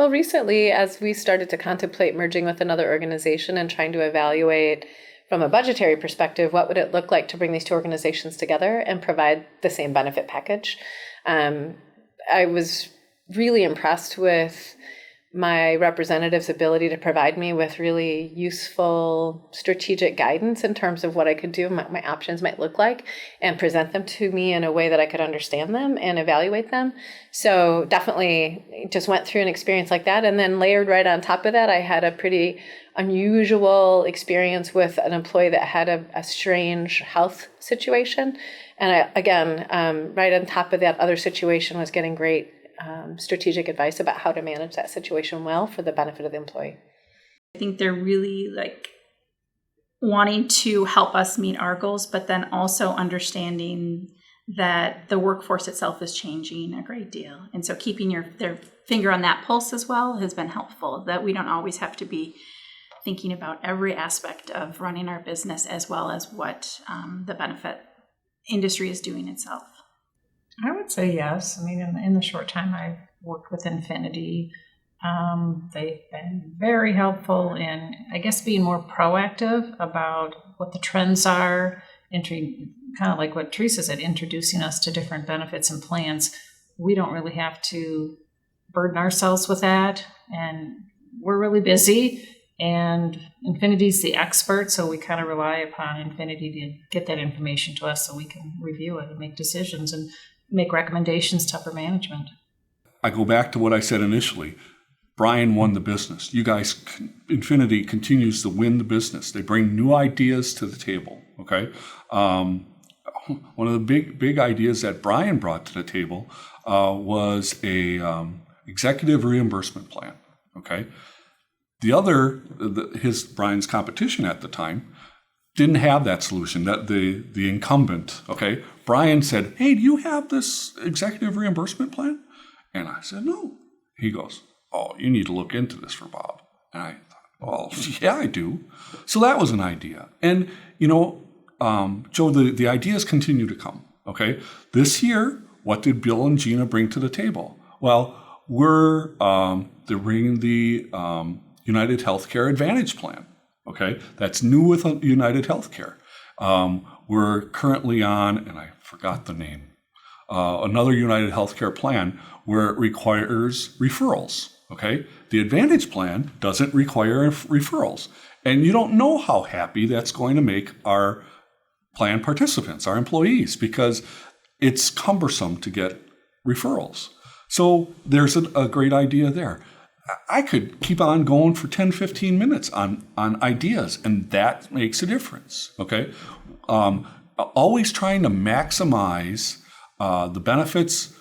Well, recently, as we started to contemplate merging with another organization and trying to evaluate from a budgetary perspective, what would it look like to bring these two organizations together and provide the same benefit package? I was really impressed with my representative's ability to provide me with really useful strategic guidance in terms of what I could do, my options might look like, and present them to me in a way that I could understand them and evaluate them. So definitely just went through an experience like that. And then layered right on top of that, I had a pretty unusual experience with an employee that had a strange health situation. And right on top of that other situation was getting great strategic advice about how to manage that situation well for the benefit of the employee. I think they're really wanting to help us meet our goals, but then also understanding that the workforce itself is changing a great deal. And so keeping their finger on that pulse as well has been helpful, that we don't always have to be thinking about every aspect of running our business as well as what the benefit industry is doing itself. I would say yes. I mean, in the short time I've worked with Infinity, they've been very helpful in, I guess, being more proactive about what the trends are, kind of like what Teresa said, introducing us to different benefits and plans. We don't really have to burden ourselves with that, and we're really busy, and Infinity's the expert, so we kind of rely upon Infinity to get that information to us so we can review it and make decisions and make recommendations to upper management. I go back to what I said initially. Brian won the business. You guys, Infinity continues to win the business. They bring new ideas to the table, okay? One of the big ideas that Brian brought to the table was a executive reimbursement plan, okay? The other, Brian's competition at the time, didn't have that solution, that the incumbent, okay? Brian said, hey, do you have this executive reimbursement plan? And I said, no. He goes, oh, you need to look into this for Bob. And I thought, well, yeah, I do. So that was an idea. And, Joe, the ideas continue to come, okay? This year, what did Bill and Gina bring to the table? Well, they're bringing the United Healthcare Advantage Plan. Okay, that's new with United Healthcare. We're currently on, and I forgot the name, another United Healthcare plan where it requires referrals. Okay, the Advantage plan doesn't require referrals, and you don't know how happy that's going to make our plan participants, our employees, because it's cumbersome to get referrals. So there's a great idea there. I could keep on going for 10, 15 minutes on ideas, and that makes a difference, okay? Always trying to maximize the benefits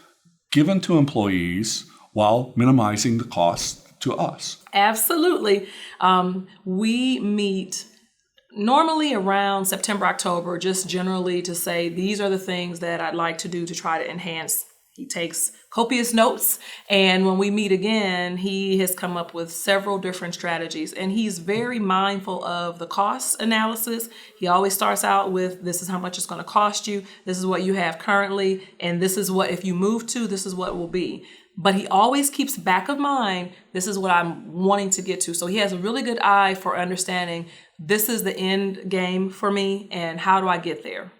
given to employees while minimizing the costs to us. Absolutely. We meet normally around September, October, just generally to say, these are the things that I'd like to do to try to enhance. He takes copious notes, and when we meet again, he has come up with several different strategies, and he's very mindful of the cost analysis. He always starts out with, this is how much it's going to cost you, this is what you have currently, and this is what, if you move to, this is what it will be. But he always keeps back of mind, this is what I'm wanting to get to. So he has a really good eye for understanding, this is the end game for me, and how do I get there?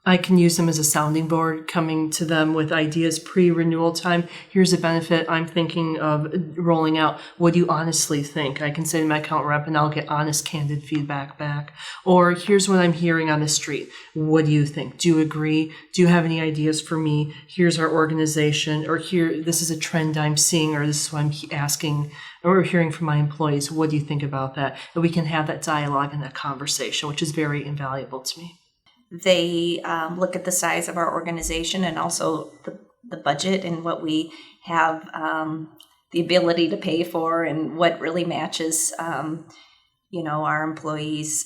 I can use them as a sounding board, coming to them with ideas pre-renewal time. Here's a benefit I'm thinking of rolling out. What do you honestly think? I can say to my account rep, and I'll get honest, candid feedback back. Or here's what I'm hearing on the street. What do you think? Do you agree? Do you have any ideas for me? Here's our organization, or this is a trend I'm seeing, or this is what I'm asking or hearing from my employees. What do you think about that? And we can have that dialogue and that conversation, which is very invaluable to me. They look at the size of our organization and also the budget and what we have the ability to pay for and what really matches, our employees,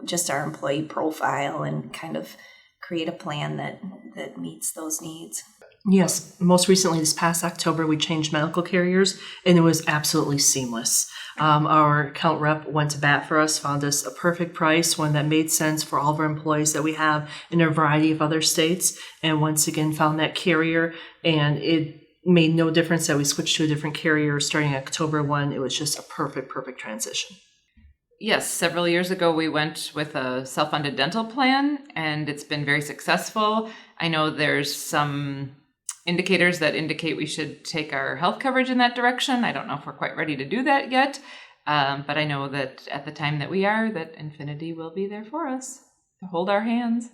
just our employee profile, and kind of create a plan that meets those needs. Yes. Most recently, this past October, we changed medical carriers, and it was absolutely seamless. Our account rep went to bat for us, found us a perfect price, one that made sense for all of our employees that we have in a variety of other states, and once again found that carrier, and it made no difference that we switched to a different carrier starting October 1. It was just a perfect transition. Yes, several years ago we went with a self-funded dental plan, and it's been very successful. I know there's some indicators that indicate we should take our health coverage in that direction. I don't know if we're quite ready to do that yet, but I know that at the time that we are, that Infinity will be there for us to hold our hands.